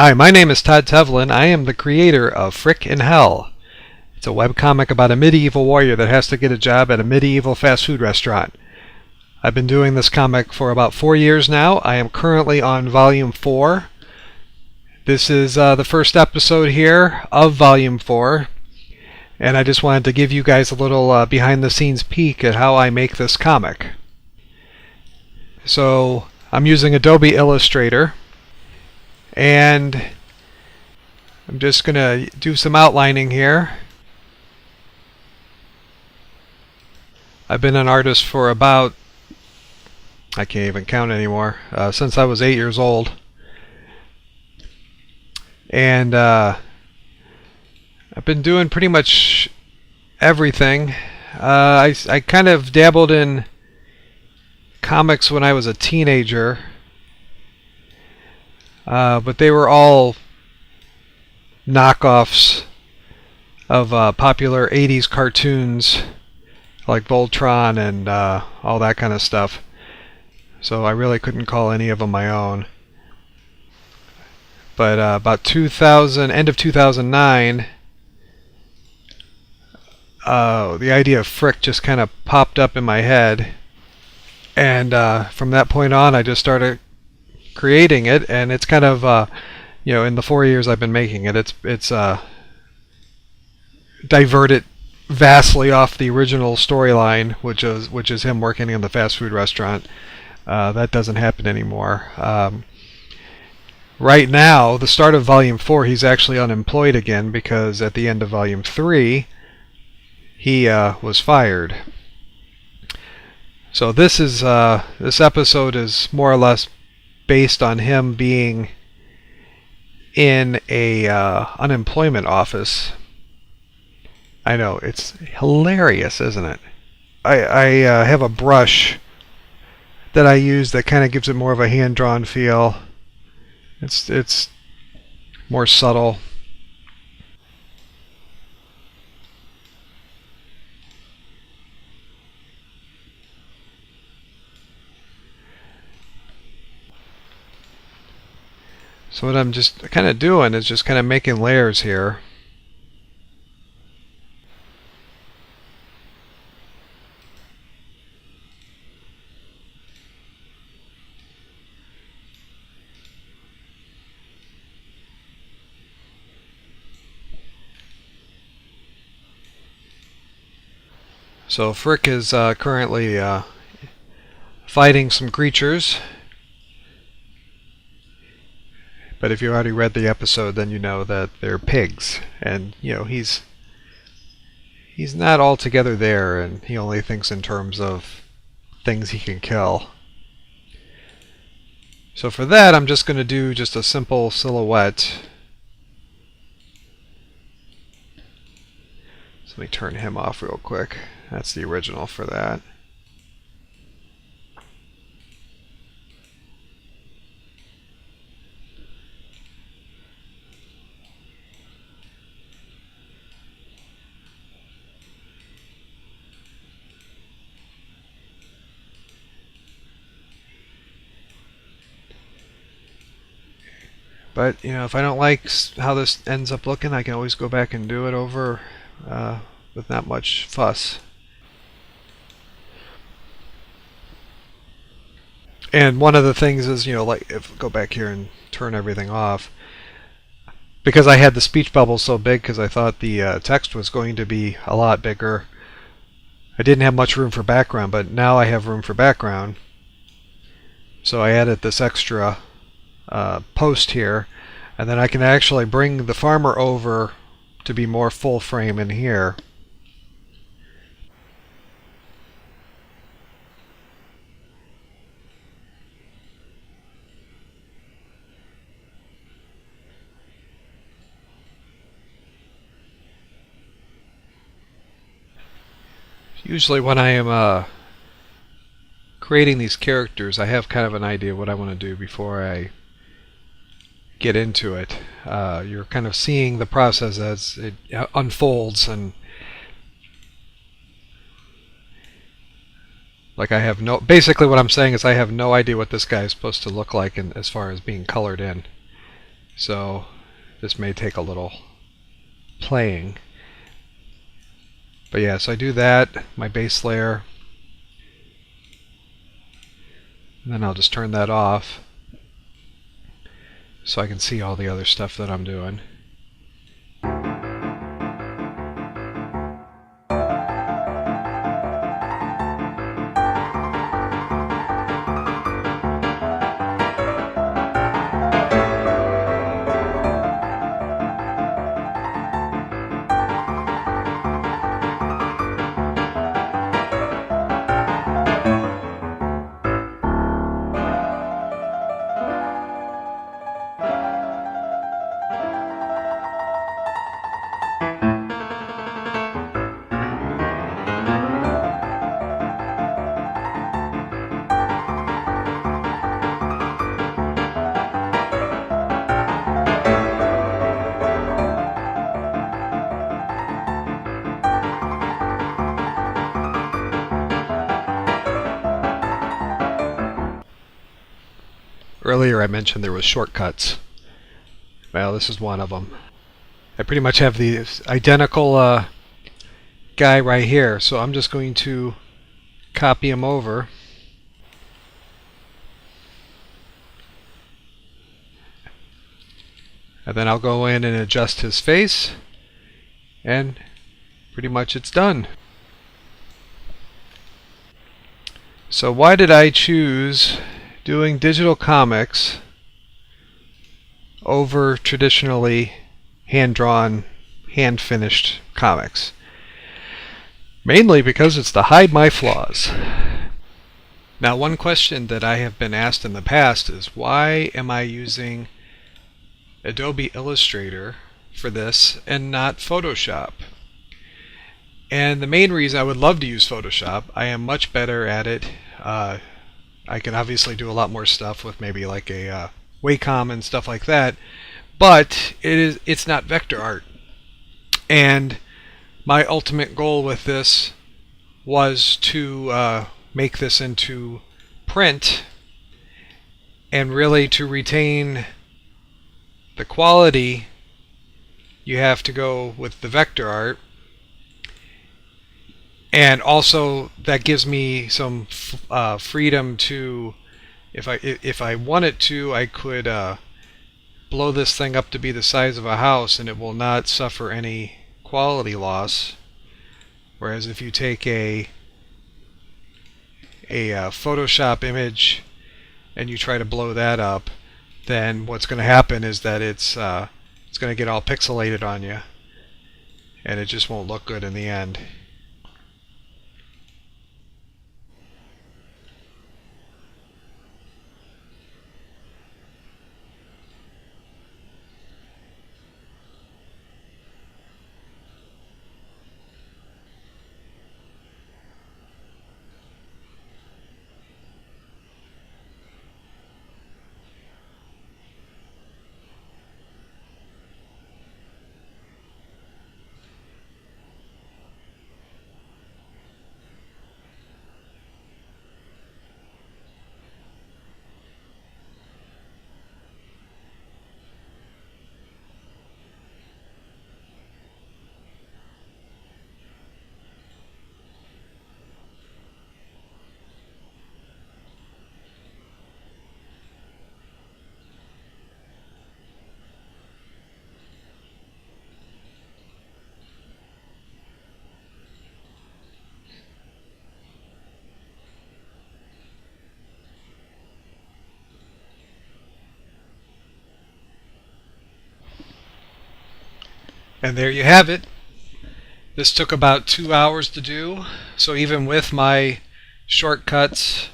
Hi, my name is Todd Tevlin. I am the creator of Frik'In. It's a webcomic about a medieval warrior that has to get a job at a medieval fast food restaurant. I've been doing this comic for about 4 years now. I am currently on Volume 4. This is the first episode here of Volume 4, and I just wanted to give you guys a little behind-the-scenes peek at how I make this comic. So, I'm using Adobe Illustrator, and I'm just going to do some outlining here. I've been an artist for about, I can't even count anymore, since I was 8 years old. And I've been doing pretty much everything. I kind of dabbled in comics when I was a teenager, but they were all knockoffs of popular 80s cartoons like Voltron and all that kind of stuff. So I really couldn't call any of them my own. But about end of 2009, the idea of Frick just kind of popped up in my head, and from that point on, I just started creating it. And it's kind of, in the 4 years I've been making it, it's diverted vastly off the original storyline, which is him working in the fast food restaurant. That doesn't happen anymore. Right now, the start of Volume 4, he's actually unemployed again because at the end of Volume 3, he was fired. So this episode is more or less based on him being in a unemployment office. I know, it's hilarious, isn't it? I have a brush that I use that kind of gives it more of a hand-drawn feel. It's more subtle. So what I'm just kind of doing is just kind of making layers here. So Frick is currently fighting some creatures. But if you already read the episode, then you know that they're pigs. And, he's not altogether there, and he only thinks in terms of things he can kill. So for that, I'm just going to do just a simple silhouette. So let me turn him off real quick. That's the original for that. But, if I don't like how this ends up looking, I can always go back and do it over with not much fuss. And one of the things is, if go back here and turn everything off, because I had the speech bubble so big because I thought the text was going to be a lot bigger, I didn't have much room for background, but now I have room for background. So I added this extra post here, and then I can actually bring the farmer over to be more full frame in here. Usually when I am creating these characters, I have kind of an idea what I want to do before I get into it. You're kind of seeing the process as it unfolds, and like basically what I'm saying is I have no idea what this guy is supposed to look like as far as being colored in. So this may take a little playing. But yeah, so I do that, my base layer, and then I'll just turn that off so I can see all the other stuff that I'm doing. Earlier I mentioned there was shortcuts. Well, this is one of them. I pretty much have the identical guy right here, so I'm just going to copy him over. And then I'll go in and adjust his face, and pretty much it's done. So why did I choose doing digital comics over traditionally hand-drawn, hand-finished comics? Mainly because it's to hide my flaws. Now, one question that I have been asked in the past is, why am I using Adobe Illustrator for this and not Photoshop? And the main reason, I would love to use Photoshop. I am much better at it. I can obviously do a lot more stuff with maybe like a Wacom and stuff like that, but it's not vector art. And my ultimate goal with this was to make this into print, and really to retain the quality you have to go with the vector art. And also that gives me some freedom to, if I wanted to, I could blow this thing up to be the size of a house and it will not suffer any quality loss. Whereas if you take a Photoshop image and you try to blow that up, then what's going to happen is that it's going to get all pixelated on you, and it just won't look good in the end. And there you have it. This took about 2 hours to do, so even with my shortcuts,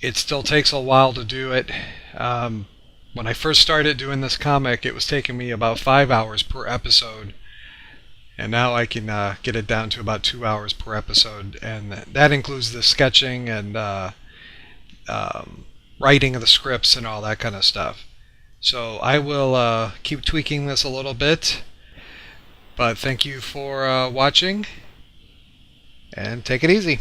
it still takes a while to do it. When I first started doing this comic, it was taking me about 5 hours per episode, and now I can get it down to about 2 hours per episode, and that includes the sketching and writing of the scripts and all that kind of stuff. So I will keep tweaking this a little bit. But thank you for watching, and take it easy.